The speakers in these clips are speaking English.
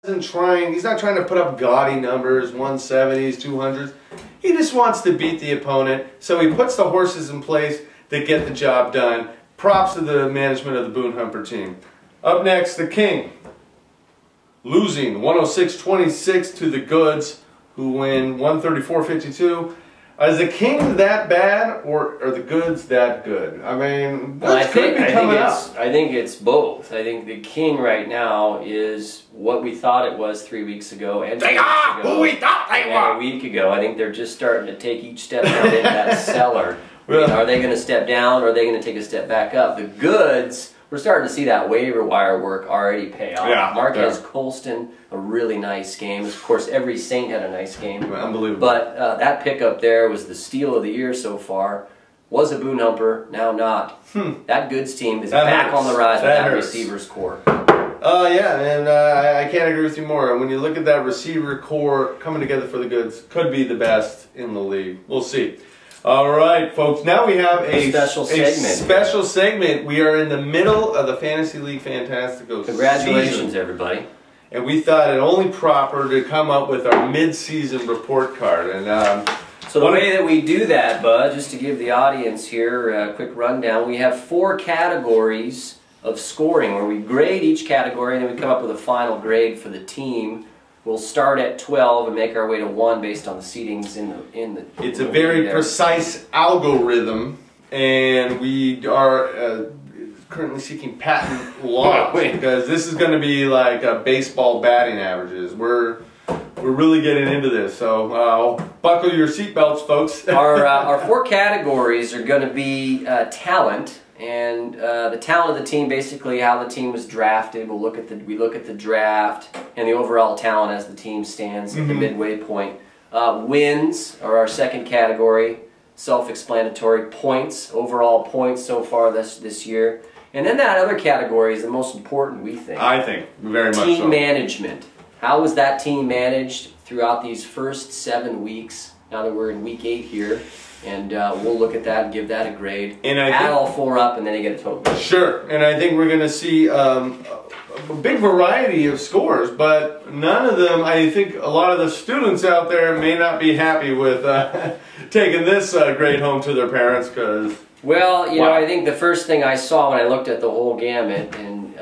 He's not trying to put up gaudy numbers, 170s, 200s. He just wants to beat the opponent, so he puts the horses in place that get the job done. Props to the management of the Boone Humper team. Up next, the King, losing 106-26 to the Goods, who win 134-52. Is the King that bad, or are the Goods that good? I mean, I think it's both. I think the King right now is what we thought it was 3 weeks ago, and they are who we thought they were a week ago. I think they're just starting to take each step down in that cellar. I mean, are they going to step down, or are they going to take a step back up? The Goods, we're starting to see that waiver wire work already pay off. Yeah, Marquez Colston, a really nice game. Of course, every Saint had a nice game. Unbelievable. But that pickup there was the steal of the year so far. Was a Boone Humper, now not. That Goods team is back on the rise with that receivers core. Yeah, and I can't agree with you more. When you look at that receiver core coming together for the Goods, could be the best in the league. We'll see. All right, folks. Now we have a special segment. We are in the middle of the Fantasy League Fantastico Congratulations, season, everybody. And we thought it only proper to come up with our mid-season report card. And so the way that we do that, Bud, just to give the audience here a quick rundown, we have 4 categories of scoring where we grade each category, and then we come up with a final grade for the team. We'll start at 12 and make our way to 1 based on the seedings in the. It's a very precise algorithm, and we are currently seeking patent law because this is going to be like baseball batting averages. We're really getting into this, so buckle your seatbelts, folks. Our 4 categories are going to be talent. And the talent of the team, basically how the team was drafted. We look at the draft and the overall talent as the team stands at the midway point. Wins are our second category, self-explanatory. Points, overall points so far this year. And then that other category is the most important, we think. I think very much so. Team management. How was that team managed throughout these first 7 weeks? Now that we're in week 8 here. And we'll look at that and give that a grade. And add all 4 up, and then you get a total. Sure, and I think we're going to see a big variety of scores, but none of them, I think a lot of the students out there may not be happy with taking this grade home to their parents, because... Well, you know, I think the first thing I saw when I looked at the whole gamut, and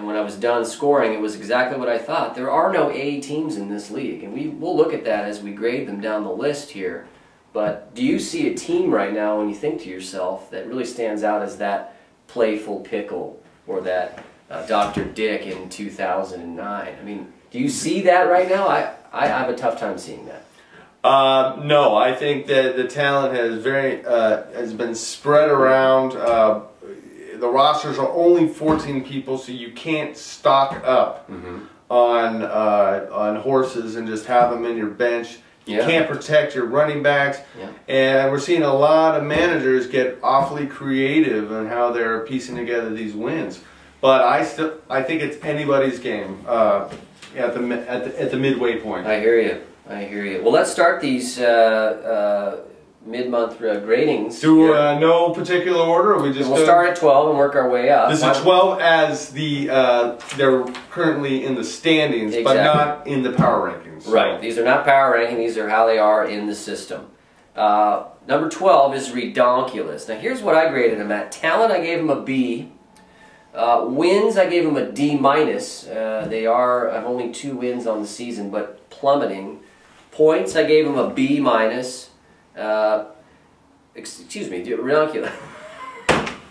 when I was done scoring, it was exactly what I thought. There are no A teams in this league, and we'll look at that as we grade them down the list here. But do you see a team right now when you think to yourself that really stands out as that Playful Pickle or that Dr. Dick in 2009? I mean, do you see that right now? I have a tough time seeing that. No, I think that the talent has been spread around. The rosters are only 14 people, so you can't stock up on horses and just have them in your bench. You can't protect your running backs, and we're seeing a lot of managers get awfully creative on how they're piecing together these wins. But I think it's anybody's game at the midway point. I hear you. I hear you. Well, let's start these mid-month gradings. No particular order. We'll start at 12 and work our way up. This is 12 as they're currently in the standings, but not in the power rankings. So. Right. These are not power rankings. These are how they are in the system. Number 12 is Redonkulous. Now, here's what I graded him at. Talent, I gave him a B. Wins, I gave him a D-. They have only 2 wins on the season, but plummeting. Points, I gave him a B-. Excuse me, Redonkulous.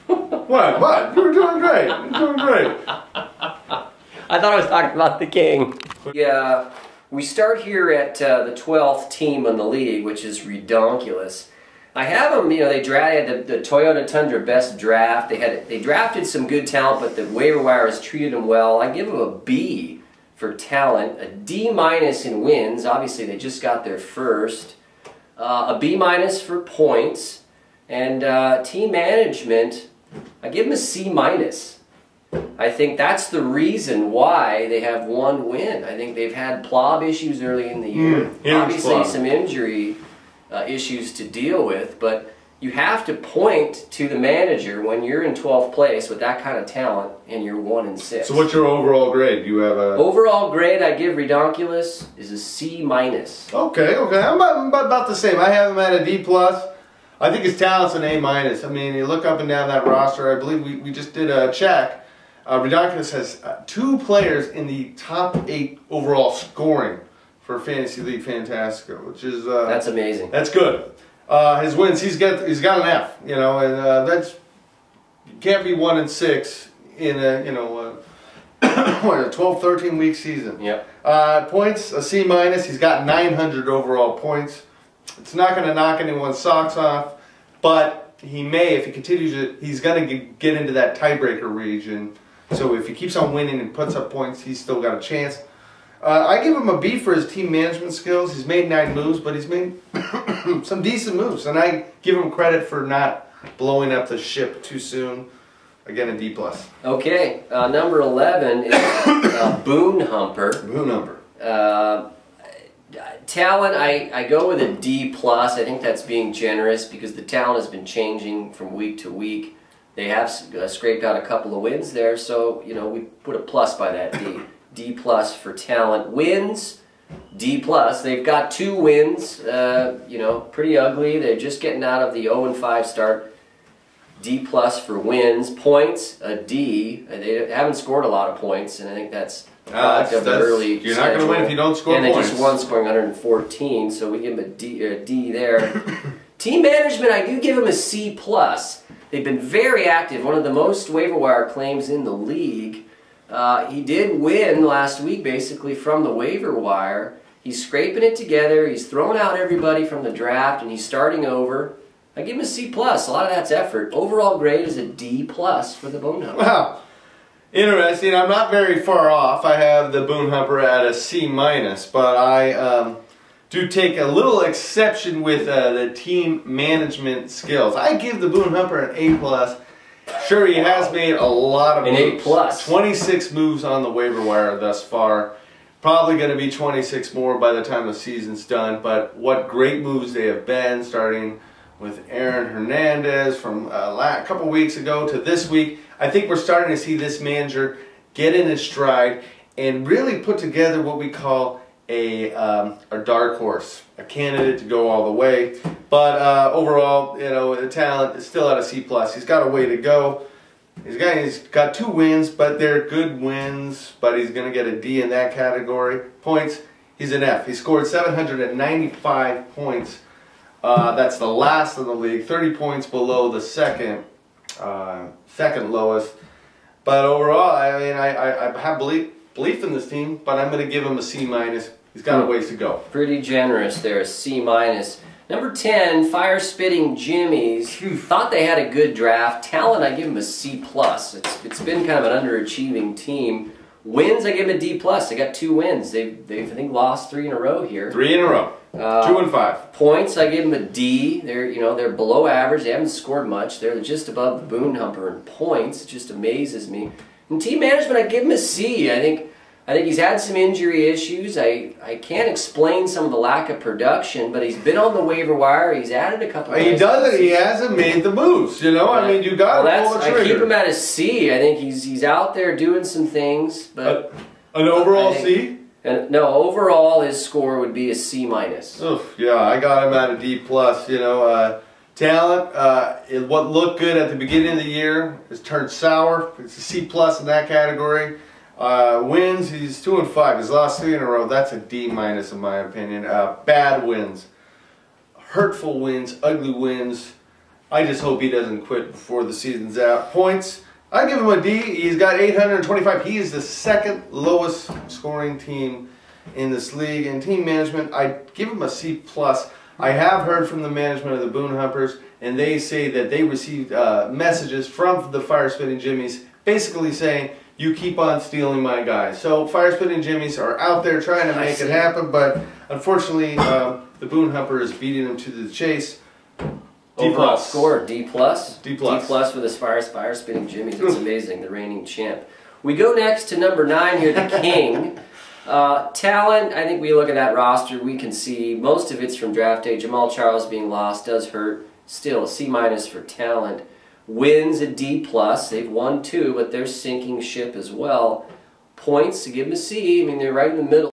What? You're doing great. You're doing great. I thought I was talking about the King. Yeah, we start here at the 12th team in the league, which is Redonkulous. I have them, you know, they drafted the Toyota Tundra best draft. They drafted some good talent, but the waiver wire has treated them well. I give them a B for talent, a D- in wins. Obviously, they just got their first. A B- for points, and team management, I give them a C-. I think that's the reason why they have 1 win. I think they've had plob issues early in the year. Obviously, some injury issues to deal with, but you have to point to the manager when you're in 12th place with that kind of talent and you're 1-6. So what's your overall grade? Do you have a... Overall grade I give Redonkulous is a C-. Okay, I'm about the same. I have him at a D+. I think his talent's an A-. I mean, you look up and down that roster, I believe we just did a check. Redonkulous has 2 players in the top 8 overall scoring for Fantasy League Fantastica, which is... that's amazing. That's good. His wins, he's got an F, you know, and that's, you can't be 1-6 in a, you know, what, a 12, 13-week season. Yep. Points, a C-. He's got 900 overall points. It's not going to knock anyone's socks off, but he may, if he continues it, he's going to get into that tiebreaker region. So if he keeps on winning and puts up points, he's still got a chance. I give him a B for his team management skills. He's made 9 moves, but he's made some decent moves. And I give him credit for not blowing up the ship too soon. Again, a D+. Okay, number 11 is Boone Humper. Boone Humper. Talent, I go with a D+. I think that's being generous because the talent has been changing from week to week. They have scraped out a couple of wins there, so, you know, we put a plus by that D. D+ for talent. Wins, D+. They've got 2 wins, you know, pretty ugly. They're just getting out of the 0-5 start. D+ for wins. Points, a D. They haven't scored a lot of points, and I think that's a product of the early You're not going to win if you don't score points. And they just won scoring 114, so we give them a D there. Team management, I do give them a C+. They've been very active. One of the most waiver wire claims in the league. He did win last week, basically, from the waiver wire. He's scraping it together. He's throwing out everybody from the draft, and he's starting over. I give him a C+. A lot of that's effort. Overall grade is a D+ for the Boone Humper. Wow. Interesting. I'm not very far off. I have the Boone Humper at a C-, but I do take a little exception with the team management skills. I give the Boone Humper an A+. Sure, he has made a lot of moves. An A+. 26 moves on the waiver wire thus far. Probably going to be 26 more by the time the season's done. But what great moves they have been, starting with Aaron Hernandez from a couple weeks ago to this week. I think we're starting to see this manager get in his stride and really put together what we call a dark horse, a candidate to go all the way. But overall, you know, the talent is still at a C+. He's got a way to go. He's got 2 wins, but they're good wins. But he's going to get a D in that category. Points, he's an F. He scored 795 points. That's the last in the league. 30 points below the second lowest. But overall, I mean, I have belief in this team, but I'm going to give him a C-. He's got a ways to go. Pretty generous there, a C-. Number 10, Fire Spitting Jimmies. Thought they had a good draft. Talent, I give them a C+. It's been kind of an underachieving team. Wins, I give them a D+. They got 2 wins. They've I think lost 3 in a row here. 3 in a row. 2-5. Points, I give them a D. They're below average. They haven't scored much. They're just above the Boone Humper in points. It just amazes me. In team management, I give him a C. I think he's had some injury issues. I can't explain some of the lack of production, but he's been on the waiver wire. He's added a couple. He doesn't. He hasn't made the moves. You know, I mean, you got to pull the trigger. I keep him at a C. I think he's out there doing some things, but an overall C. And no, overall his score would be a C-. Oof, yeah, I got him at a D+. You know, talent. What looked good at the beginning of the year has turned sour. It's a C+ in that category. Wins, he's 2-5. He's lost 3 in a row. That's a D- in my opinion. Bad wins, hurtful wins, ugly wins. I just hope he doesn't quit before the season's out. Points, I give him a D. He's got 825. He is the 2nd lowest scoring team in this league. In team management, I give him a C+. I have heard from the management of the Boone Humpers, and they say that they received messages from the Fire Spitting Jimmies basically saying, you keep on stealing my guys. So Fire Spitting Jimmies are out there trying to make it happen, but unfortunately the Boone Humper is beating them to the chase. D+. Overall score, D+? D+. D+ for the Fire Spitting Jimmies. It's amazing, the reigning champ. We go next to number 9 here, the King. Talent, I think we look at that roster, we can see most of it's from draft day. Jamal Charles being lost does hurt. still a C- for talent. Wins a D+. They've won 2, but they're sinking ship as well. Points, to give them a C. I mean, they're right in the middle.